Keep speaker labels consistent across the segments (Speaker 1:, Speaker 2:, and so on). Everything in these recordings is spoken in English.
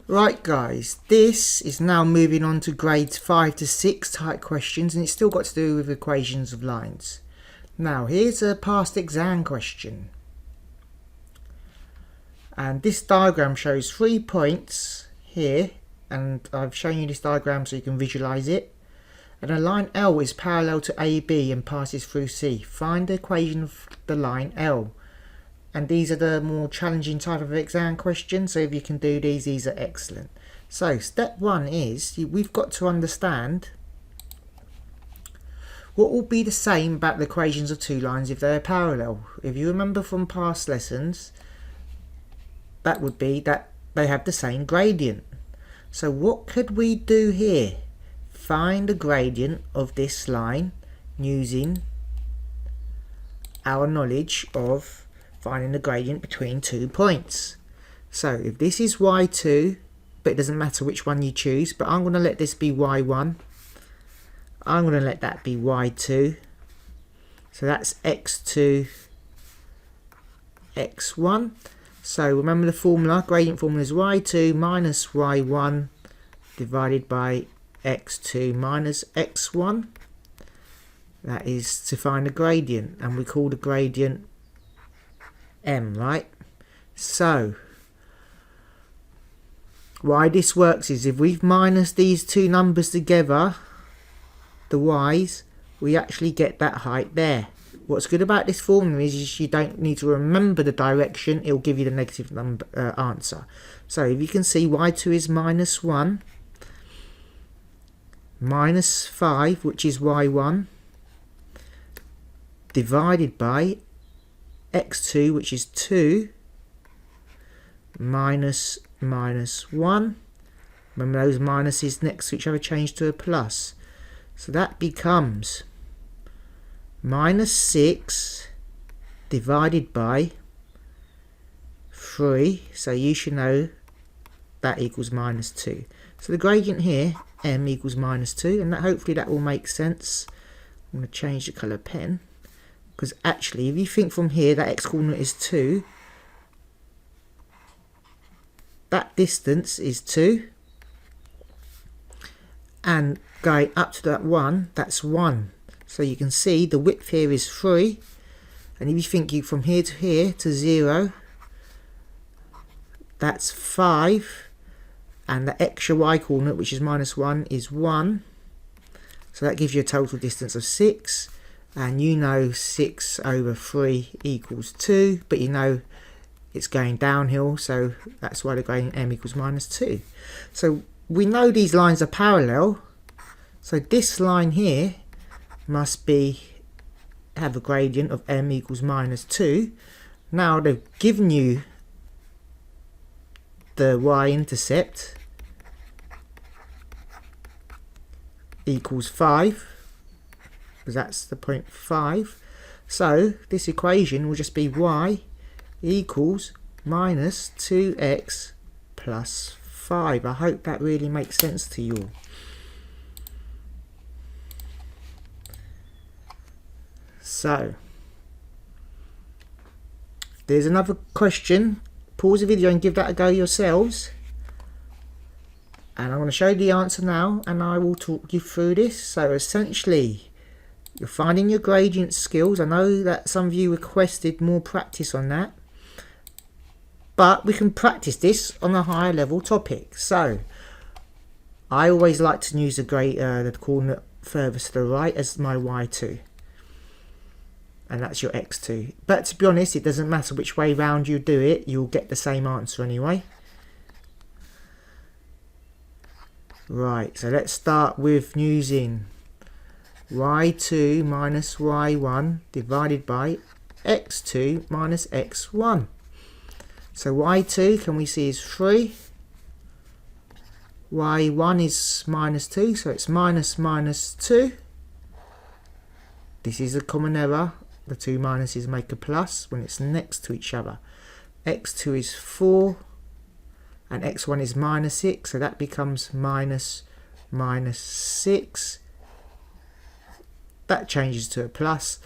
Speaker 1: Right guys, this is now moving on to grades 5 to 6 type questions, and it's still got to do with equations of lines. Now here's a past exam question. And this diagram shows 3 points here, and I've shown you this diagram so you can visualize it. And a line L is parallel to AB and passes through C. Find the equation of the line L. And these are the more challenging type of exam questions, so if you can do these are excellent. So step 1 is we've got to understand what will be the same about the equations of two lines if they're parallel. If you remember from past lessons, that would be that they have the same gradient. So what could we do here? Find the gradient of this line using our knowledge of finding the gradient between 2 points. So if this is y2, but it doesn't matter which one you choose, but I'm going to let this be y1, I'm going to let that be y2, so that's x2, x1. So remember the formula, gradient formula is y2 minus y1 divided by x2 minus x1. That is to find the gradient, and we call the gradient m, right? So why this works is if we've minus these two numbers together, the y's, we actually get that height there. What's good about this formula is you don't need to remember the direction, it'll give you the negative number answer. So if you can see, y2 is minus 1, minus 5, which is y1, divided by x2, which is 2, minus 1. Remember those minuses next to each other change to a plus. So that becomes minus 6 divided by 3. So you should know that equals minus 2. So the gradient here, m, equals minus 2, and that hopefully that will make sense. I'm going to change the colour pen. Because actually, if you think from here, that x-coordinate is 2. That distance is 2. And going up to that 1, that's 1. So you can see the width here is 3. And if you think from here to 0, that's 5. And the extra y-coordinate, which is minus 1, is 1. So that gives you a total distance of 6. And you know 6 over 3 equals 2, but you know it's going downhill, so that's why the gradient m equals minus 2. So we know these lines are parallel, so this line here must have a gradient of m equals minus 2. Now they've given you the y-intercept equals 5. Because that's the point 5. So this equation will just be y equals minus 2x plus 5. I hope that really makes sense to you all. So there's another question. Pause the video and give that a go yourselves. And I'm going to show you the answer now, and I will talk you through this. So essentially, you're finding your gradient skills. I know that some of you requested more practice on that, but we can practice this on a higher level topic. So I always like to use the coordinate furthest to the right as my y2, and that's your x2. But to be honest, it doesn't matter which way round you do it, you'll get the same answer anyway. Right, so let's start with using y2 minus y1 divided by x2 minus x1. So y2 can we see is 3, y1 is minus 2, so it's minus 2. This is a common error, the two minuses make a plus when it's next to each other. x2 is 4 and x1 is minus 6, so that becomes minus 6. That changes to a plus.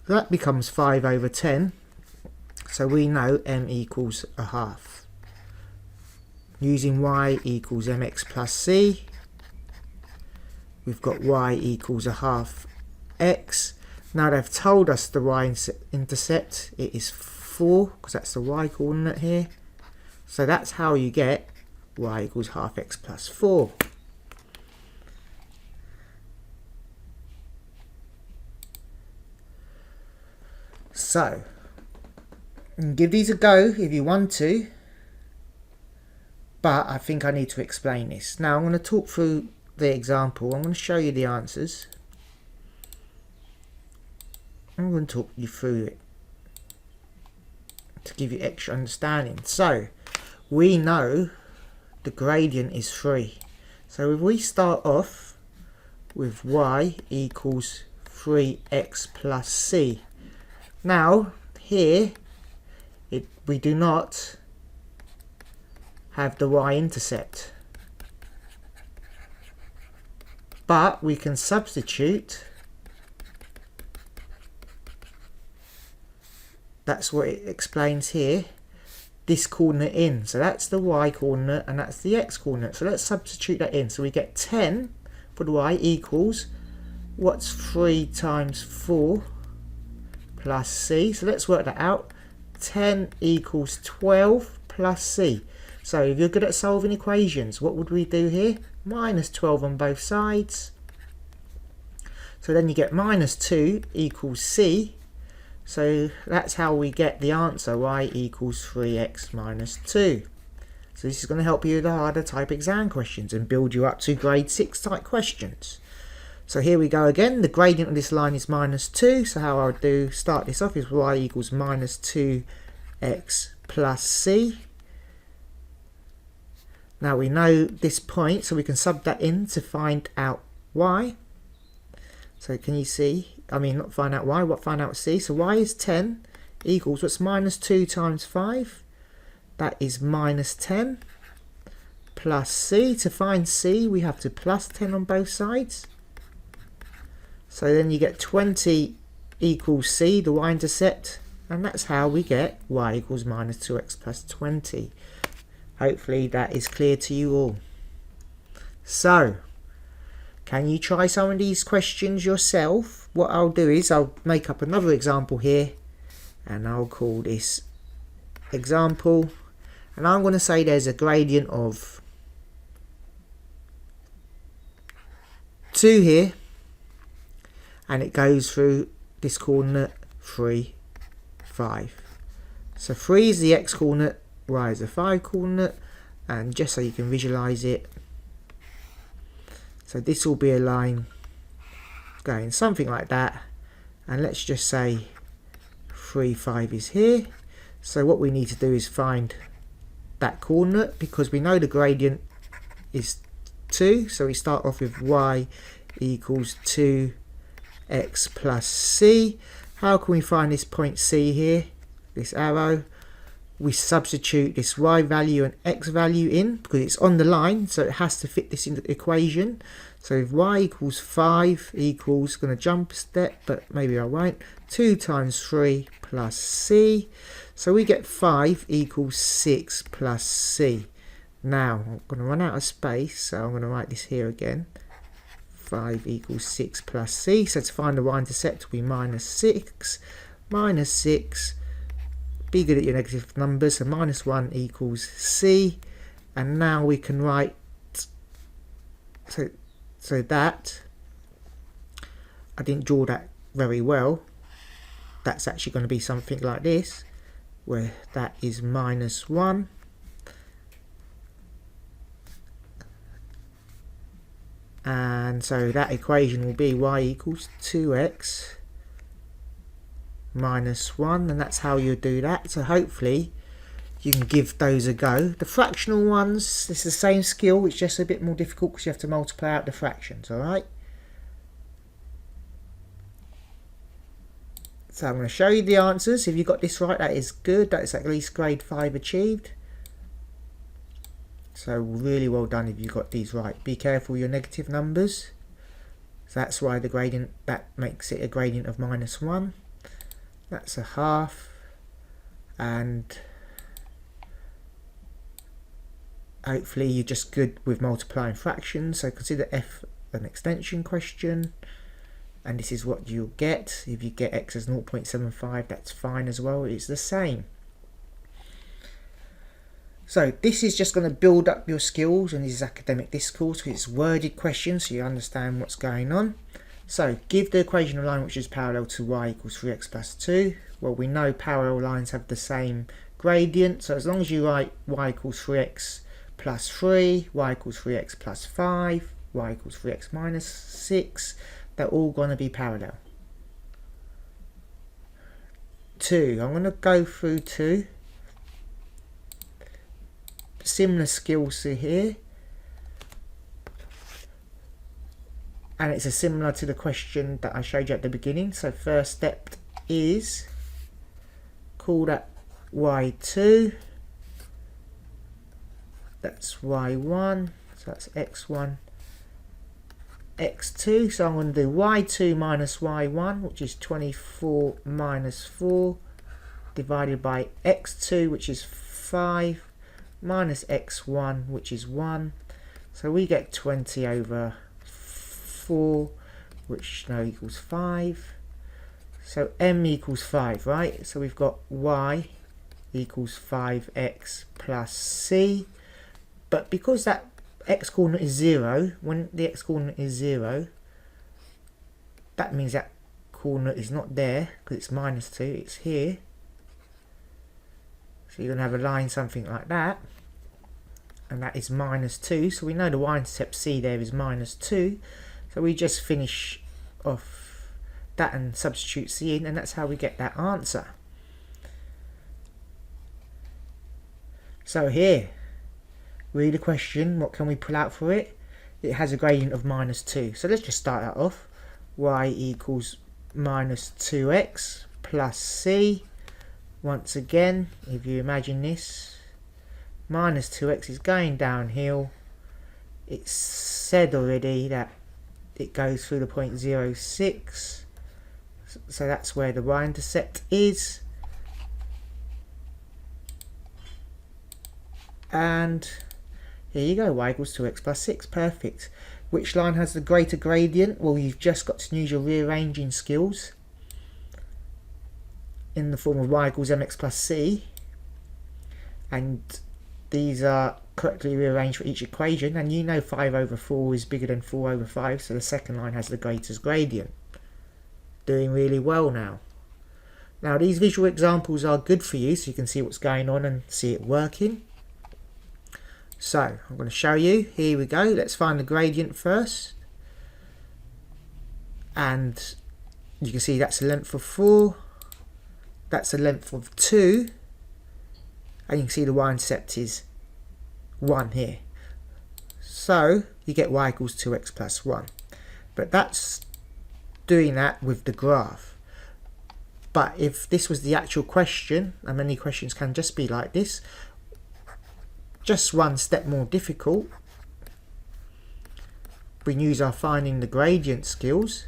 Speaker 1: That becomes 5 over 10. So we know m equals a half. using y equals mx plus c. We've got y equals a half x. Now they've told us the y-intercept, it is 4, because that's the y-coordinate here. So that's how you get y equals half x plus 4. So, you can give these a go if you want to, but I think I need to explain this. Now I'm going to talk through the example. I'm going to show you the answers. I'm going to talk you through it to give you extra understanding. So, we know the gradient is 3. So if we start off with y equals 3x plus c. Now, here, we do not have the y-intercept. But we can substitute. That's what it explains here. This coordinate in. So that's the y coordinate and that's the x coordinate. So let's substitute that in. So we get 10 for the y equals, what's 3 times 4 plus c. So let's work that out. 10 equals 12 plus c. So if you're good at solving equations, what would we do here? Minus 12 on both sides. So then you get minus 2 equals c. So that's how we get the answer, y equals 3x minus 2. So this is going to help you with the harder type exam questions and build you up to grade 6 type questions. So here we go again. The gradient of this line is minus 2. So how I would start this off is y equals minus 2x plus c. Now we know this point, so we can sub that in to find out y. So can you see? I mean, not find out y, what find out c. So y is 10 equals, what's minus 2 times 5? That is minus 10 plus c. To find c, we have to plus 10 on both sides. So then you get 20 equals c, the y-intercept, and that's how we get y equals minus 2x plus 20. Hopefully that is clear to you all. So, can you try some of these questions yourself? What I'll do is I'll make up another example here and I'll call this example, and I'm going to say there's a gradient of 2 here and it goes through this coordinate 3, 5. So 3 is the x coordinate, y is the 5 coordinate, and just so you can visualize it, so this will be a line going something like that, and let's just say 3, 5 is here. So what we need to do is find that coordinate, because we know the gradient is 2, so we start off with y equals 2x plus c. How can we find this point c here? This arrow. We substitute this y value and x value in because it's on the line, so it has to fit this into the equation. So if y equals 5 equals, going to jump a step, but maybe I won't, 2 times 3 plus c. So we get 5 equals 6 plus c. Now I'm going to run out of space, so I'm going to write this here again. 5 equals 6 plus c. So to find the y-intercept will be minus 6. Minus 6. Be good at your negative numbers. So minus 1 equals c. And now we can write, so that, I didn't draw that very well. That's actually going to be something like this, where that is minus 1. And so that equation will be y equals 2x minus 1, and that's how you do that. So hopefully you can give those a go. The fractional ones, it's the same skill, it's just a bit more difficult because you have to multiply out the fractions, alright? So I'm going to show you the answers. If you got this right, that is good. That is at least grade 5 achieved. So really well done if you got these right. Be careful with your negative numbers. So that's why the gradient, that makes it a gradient of minus 1. That's a half. And hopefully you're just good with multiplying fractions. So consider f an extension question, and this is what you'll get. If you get x as 0.75, that's fine as well, it's the same. So this is just going to build up your skills, and this is academic discourse. It's worded questions so you understand what's going on. So give the equation of line which is parallel to y equals 3x plus 2. Well, we know parallel lines have the same gradient, so as long as you write y equals 3x plus 3, y equals 3x plus 5, y equals 3x minus 6, they're all going to be parallel. 2, I'm going to go through 2. Similar skills to here, and it's similar to the question that I showed you at the beginning. So first step is call that y2, that's y1, so that's x1, x2. So I'm going to do y2 minus y1, which is 24 minus 4, divided by x2, which is 5, minus x1, which is 1. So we get 20 over 4, which now equals 5. So m equals 5, right? So we've got y equals 5x plus c. But because that x coordinate is 0, when the x coordinate is 0, that means that coordinate is not there because it's minus 2, it's here. So you're going to have a line something like that, and that is minus 2. So we know the y-intercept c there is minus 2. So we just finish off that and substitute c in, and that's how we get that answer. So here, read the question, what can we pull out for it? It has a gradient of minus 2. So let's just start that off. Y equals minus 2x plus c. Once again, if you imagine this, minus 2x is going downhill. It's said already that it goes through the point 0.6, so that's where the y-intercept is. And here you go, y equals 2x plus 6, perfect. Which line has the greater gradient? Well, you've just got to use your rearranging skills in the form of y equals mx plus c, and these are correctly rearranged for each equation, and you know 5 over 4 is bigger than 4 over 5, so the second line has the greatest gradient. Doing really well now. Now these visual examples are good for you so you can see what's going on and see it working. So I'm going to show you, here we go, let's find the gradient first, and you can see that's the length of 4, that's the length of 2, and you can see the y-intercept is 1 here. So you get y equals 2x plus 1. But that's doing that with the graph. But if this was the actual question, and many questions can just be like this, just one step more difficult, we use our finding the gradient skills.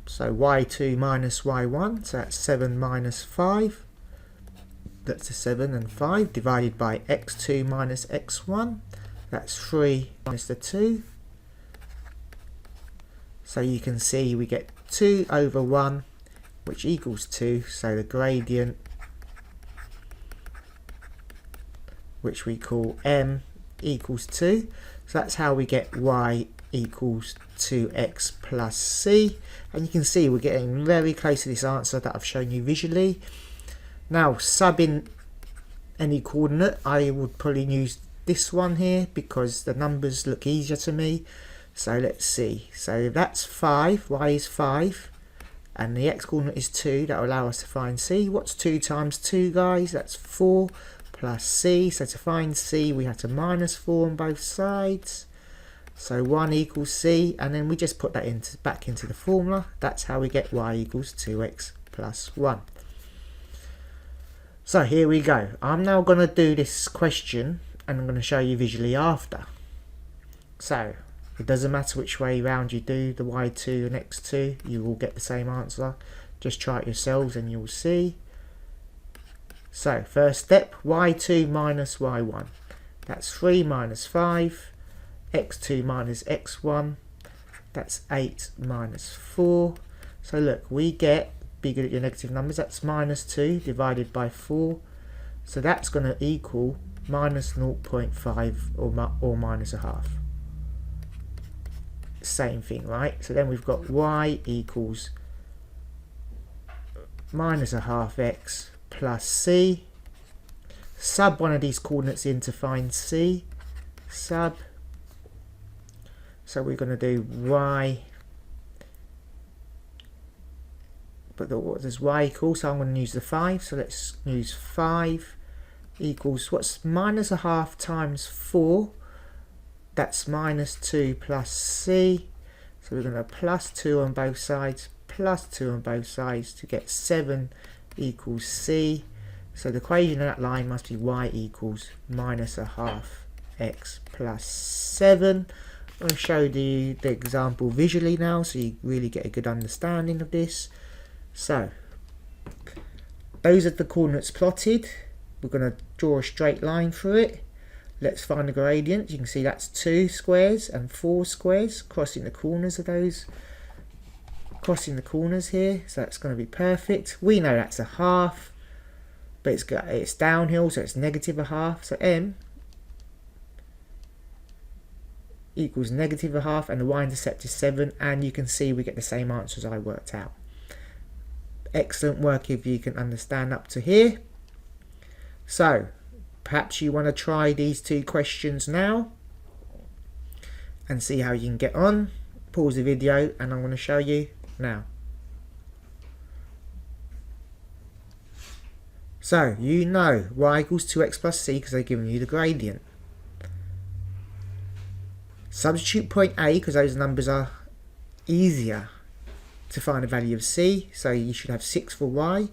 Speaker 1: So y2 minus y1, so that's 7 minus 5. That's a 7 and 5 divided by x2 minus x1, that's 3 minus the 2. So you can see we get 2 over 1, which equals 2, so the gradient, which we call m, equals 2. So that's how we get y equals 2x plus c, and you can see we're getting very close to this answer that I've shown you visually. Now, sub in any coordinate, I would probably use this one here because the numbers look easier to me. So let's see. So that's 5, y is 5, and the x coordinate is 2. That will allow us to find c. What's 2 times 2, guys? That's 4 plus c. So to find c, we have to minus 4 on both sides. So 1 equals c, and then we just put that back into the formula. That's how we get y equals 2x plus 1. So here we go. I'm now going to do this question and I'm going to show you visually after. So it doesn't matter which way round you do the y2 and x2, you will get the same answer. Just try it yourselves and you'll see. So first step, y2 minus y1. That's 3 minus 5. x2 minus x1. That's 8 minus 4. So look, we get, be good at your negative numbers, that's minus 2 divided by 4. So that's going to equal minus 0.5 or minus a half. Same thing, right? So then we've got y equals minus a half x plus c. Sub one of these coordinates in to find c. Sub. So we're going to do y. But what does y equal? So I'm going to use the 5. So let's use 5 equals, what's minus a half times 4? That's minus 2 plus c. So we're going to plus 2 on both sides, plus 2 on both sides to get 7 equals c. So the equation of that line must be y equals minus a half x plus 7. I'm going to show you the example visually now so you really get a good understanding of this. So those are the coordinates plotted. We're going to draw a straight line through it. Let's find the gradient. You can see that's 2 squares and 4 squares crossing the corners of those, crossing the corners here. So that's going to be perfect. We know that's a half, but it's downhill, so it's negative a half. So m equals negative a half, and the y-intercept is 7, and you can see we get the same answer as I worked out. Excellent work if you can understand up to here. So perhaps you want to try these 2 questions now and see how you can get on. Pause the video and I'm going to show you now. So you know y equals 2x plus c because they've given you the gradient. Substitute point A because those numbers are easier to find the value of c. So you should have 6 for y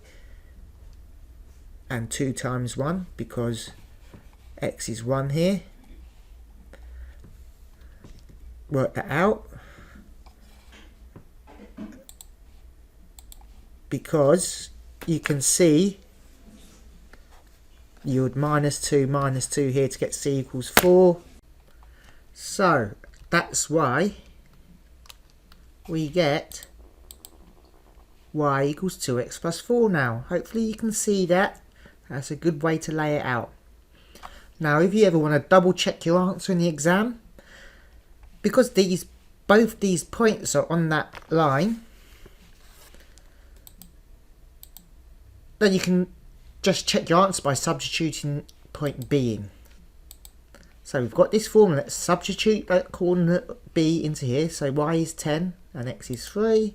Speaker 1: and 2 times 1 because x is 1 here. Work that out. Because you can see you would minus 2 here to get c equals 4. So that's why we get y equals 2x plus 4 now. Hopefully you can see that. That's a good way to lay it out. Now if you ever want to double check your answer in the exam, because both these points are on that line, then you can just check your answer by substituting point B in. So we've got this formula. Let's substitute that coordinate B into here. So y is 10 and x is 3.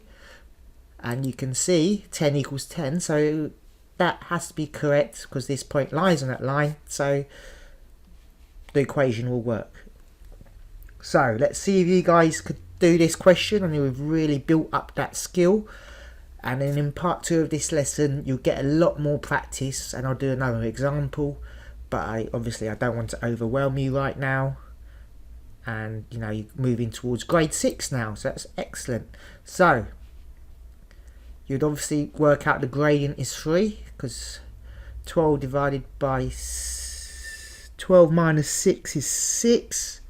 Speaker 1: And you can see 10 equals 10. So that has to be correct because this point lies on that line. So the equation will work. So let's see if you guys could do this question and you've really built up that skill. And then in part 2 of this lesson you'll get a lot more practice and I'll do another example, but obviously I don't want to overwhelm you right now, and you know you're moving towards grade 6 now, so that's excellent. So you'd obviously work out the gradient is 3 because 12 divided by 12 minus 6 is 6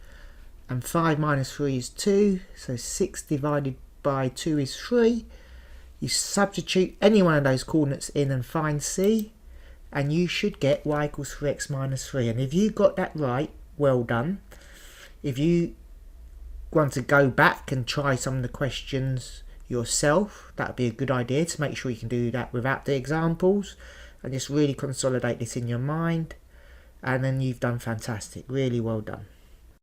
Speaker 1: and 5 minus 3 is 2, so 6 divided by 2 is 3. You substitute any one of those coordinates in and find c, and you should get y equals 3x minus 3. And if you got that right, well done. If you want to go back and try some of the questions yourself, that would be a good idea to make sure you can do that without the examples and just really consolidate this in your mind, and then you've done fantastic. Really well done.